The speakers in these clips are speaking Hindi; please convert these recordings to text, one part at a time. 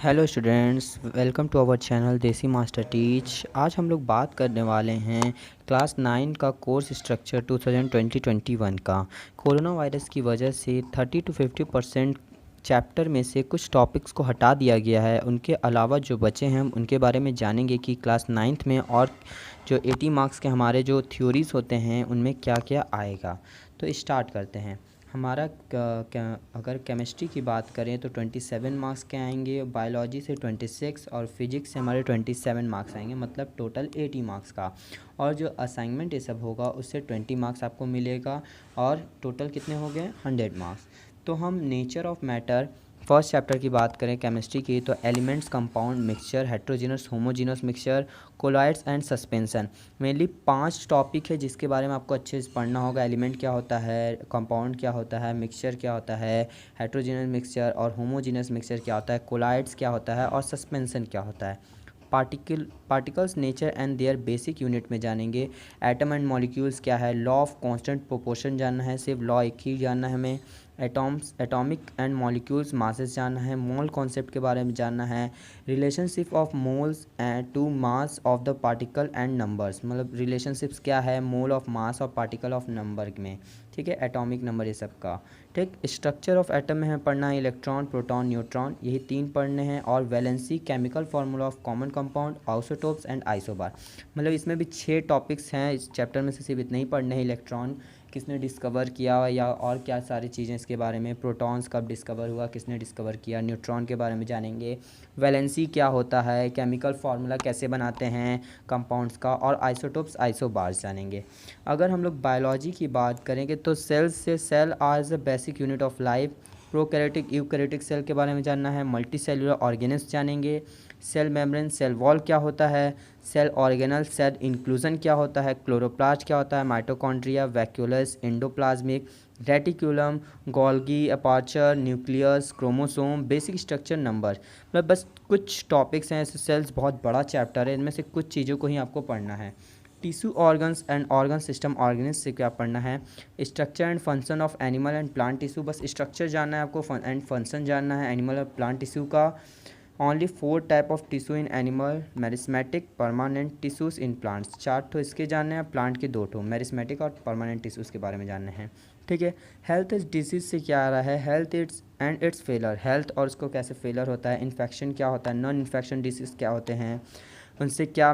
Hello students, welcome to our channel Desi master teach. आज हम लोग बात करने वाले हैं क्लास 9 का कोर्स स्ट्रक्चर 2020-21 का। कोरोना वायरस की वजह से 30 to 50% चैप्टर में से कुछ टॉपिक्स को हटा दिया गया है। उनके अलावा जो बचे हैं हम उनके बारे में जानेंगे कि क्लास 9th में और जो 80 मार्क्स के हमारे जो थ्योरीज़ होते हैं उनमें क्या क्या आएगा। तो स्टार्ट करते हैं। हमारा अगर केमिस्ट्री की बात करें तो 27 मार्क्स के आएंगे, बायोलॉजी से 26 और फिजिक्स से हमारे 27 मार्क्स आएंगे, मतलब टोटल 80 मार्क्स का। और जो असाइनमेंट ये सब होगा उससे 20 मार्क्स आपको मिलेगा और टोटल कितने हो गए 100 मार्क्स। तो हम nature of matter first chapter की बात करें केमिस्ट्री की तो elements, compound, mixture, heterogeneous, homogeneous mixture, colloids and suspension. Mainly 5 topic है जिसके बारे में आपको अच्छे से पढ़ना होगा। एलिमेंट क्या होता है, कंपाउंड क्या होता है, मिक्सचर क्या होता है, हेट्रोजीनस मिक्सचर और होमोजीनस मिक्सचर क्या होता है, कोलॉइड्स क्या होता है और सस्पेंशन क्या होता है। Particles nature and their basic unit में जानेंगे। एटम एंड मॉलिक्यूल्स क्या है, लॉ ऑफ कांस्टेंट प्रोपोर्शन जानना है, सिर्फ लॉ एक ही जानना है हमें। एटॉमिक एंड मॉलिक्यूल्स मासेस जानना है, मोल कॉन्सेप्ट के बारे में जानना है, relationship of moles to mass of the particle and numbers, मतलब रिलेशनशिप्स क्या है मोल ऑफ मास और पार्टिकल ऑफ नंबर में, ठीक है, एटॉमिक नंबर ये सब का। ठीक, स्ट्रक्चर ऑफ एटम में हमें पढ़ना है इलेक्ट्रॉन, प्रोटॉन, न्यूट्रॉन, यही 3 पढ़ने हैं। और valency, chemical formula of common compound, isotopes and isobar, मतलब इसमें भी 6 टॉपिक्स हैं। इस चैप्टर में से सिर्फ इतने ही पढ़ने हैं। इलेक्ट्रॉन किसने डिस्कवर किया या और क्या सारी चीज़ें इसके बारे में, प्रोटॉन्स कब डिस्कवर हुआ, किसने डिस्कवर किया, न्यूट्रॉन के बारे में जानेंगे, वैलेंसी क्या होता है, केमिकल फार्मूला कैसे बनाते हैं कंपाउंड्स का, और आइसोटोप्स, आइसोबार्स जानेंगे। अगर हम लोग बायोलॉजी की बात करेंगे तो सेल्स से cell are the basic unit of life, prokaryotic eukaryotic cell के बारे में जानना है, मल्टी सेलुलर ऑर्गेनिल्स जानेंगे, सेल मेम्ब्रेन, सेल वॉल क्या होता है, सेल ऑर्गेनल, सेल इंक्लूजन क्या होता है, क्लोरोप्लास्ट क्या होता है, mitochondria, vacuoles, endoplasmic reticulum, Golgi, aperture, nucleus, chromosome, basic structure, number, मतलब बस कुछ टॉपिक्स हैं। ऐसे सेल्स बहुत बड़ा चैप्टर है, इनमें से कुछ चीज़ों को ही आपको पढ़ना है। Tissue organs and organ system organism से क्या पढ़ना है, structure and function of animal and plant tissue, बस स्ट्रक्चर जानना है आपको एंड फंक्शन जानना है एनिमल और प्लांट टिश्यू का। Only 4 type of tissue in animal, meristematic, permanent tissues in plants, 4 ठो इसके जानने हैं, प्लांट के 2 ठो, मेरिस्मेटिक और परमानेंट टिश्यूज़ के बारे में जानने हैं। ठीक है, हेल्थ इज डिजीज से क्या आ रहा है, health it's and it's failure, health और उसको कैसे फेलर होता है, इन्फेक्शन क्या होता है, नॉन इन्फेक्शन डिजीज़ क्या होते हैं, उनसे क्या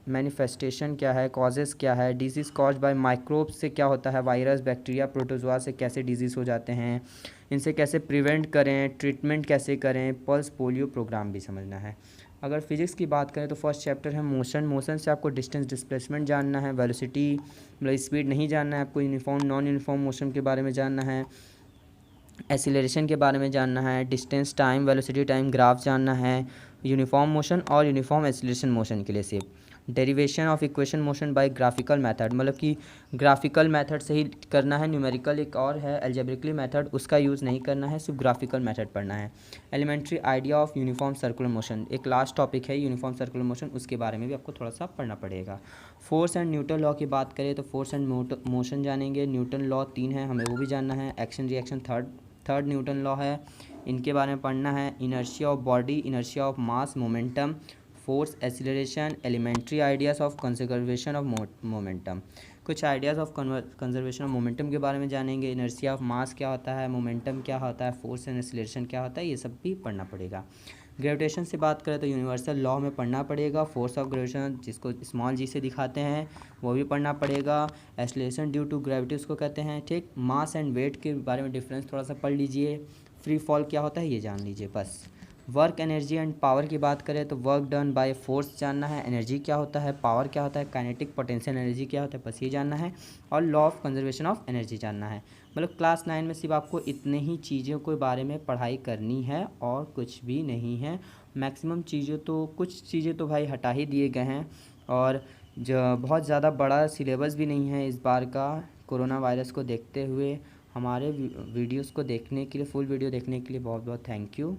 मैनिफेस्टेशन क्या है, कॉजेज़ क्या है, डिजीज़ कॉज बाय माइक्रोब्स से क्या होता है, वायरस, बैक्टीरिया, प्रोटोजोआ से कैसे डिजीज़ हो जाते हैं, इनसे कैसे प्रिवेंट करें, ट्रीटमेंट कैसे करें, पल्स पोलियो प्रोग्राम भी समझना है। अगर फिजिक्स की बात करें तो फर्स्ट चैप्टर है मोशन से आपको डिस्टेंस डिस्प्लेसमेंट जानना है, वेलोसिटी मतलब स्पीड नहीं जानना है आपको, यूनिफॉर्म नॉन यूनिफॉर्म मोशन के बारे में जानना है, एक्सीलरेशन के बारे में जानना है, distance time velocity time graph जानना है, यूनिफॉर्म मोशन और यूनिफॉर्म एक्सीलरेशन मोशन के लिए सिर्फ। Derivation of equation motion by graphical method, मतलब कि ग्राफिकल मेथड से ही करना है, न्यूमेरिकल एक और है एल्जेब्रिकली मेथड, उसका यूज़ नहीं करना है, सिर्फ ग्राफिकल मेथड पढ़ना है। Elementary idea of uniform circular motion, एक लास्ट टॉपिक है यूनिफॉर्म सर्कुलर मोशन, उसके बारे में भी आपको थोड़ा सा पढ़ना पड़ेगा। फोर्स एंड न्यूटन लॉ की बात करें तो फोर्स एंड मोशन जानेंगे, न्यूटन लॉ 3 है हमें वो भी जानना है, action reaction third Newton law है, इनके बारे में पढ़ना है। Inertia of body, inertia of mass, momentum, force, acceleration, elementary ideas of conservation of momentum, कुछ ideas of conservation of momentum के बारे में जानेंगे। इनर्शिया ऑफ मास क्या होता है, मोमेंटम क्या होता है, फोर्स एंड एक्सीलरेशन क्या होता है, ये सब भी पढ़ना पड़ेगा। ग्रेविटेशन से बात करें तो यूनिवर्सल लॉ में पढ़ना पड़ेगा, फोर्स ऑफ ग्रेविटेशन जिसको स्मॉल जी से दिखाते हैं वो भी पढ़ना पड़ेगा, एक्सीलरेशन ड्यू टू ग्रेविटी उसको कहते हैं। ठीक, मास एंड वेट के बारे में डिफरेंस थोड़ा सा पढ़ लीजिए, फ्री फॉल क्या होता है ये जान लीजिए बस। वर्क, एनर्जी एंड पावर की बात करें तो वर्क डन बाय फोर्स जानना है, एनर्जी क्या होता है, पावर क्या होता है, काइनेटिक पोटेंशियल एनर्जी क्या होता है, बस ये जानना है, और law of conservation of energy जानना है। मतलब क्लास 9 में सिर्फ आपको इतने ही चीज़ों के बारे में पढ़ाई करनी है और कुछ भी नहीं है। मैक्सिमम चीज़ें तो कुछ चीज़ें तो भाई हटा ही दिए गए हैं, और जो बहुत ज़्यादा बड़ा सिलेबस भी नहीं है इस बार का। कोरोना वायरस को देखते हुए हमारे वीडियोस को देखने के लिए, फुल वीडियो देखने के लिए बहुत बहुत थैंक यू।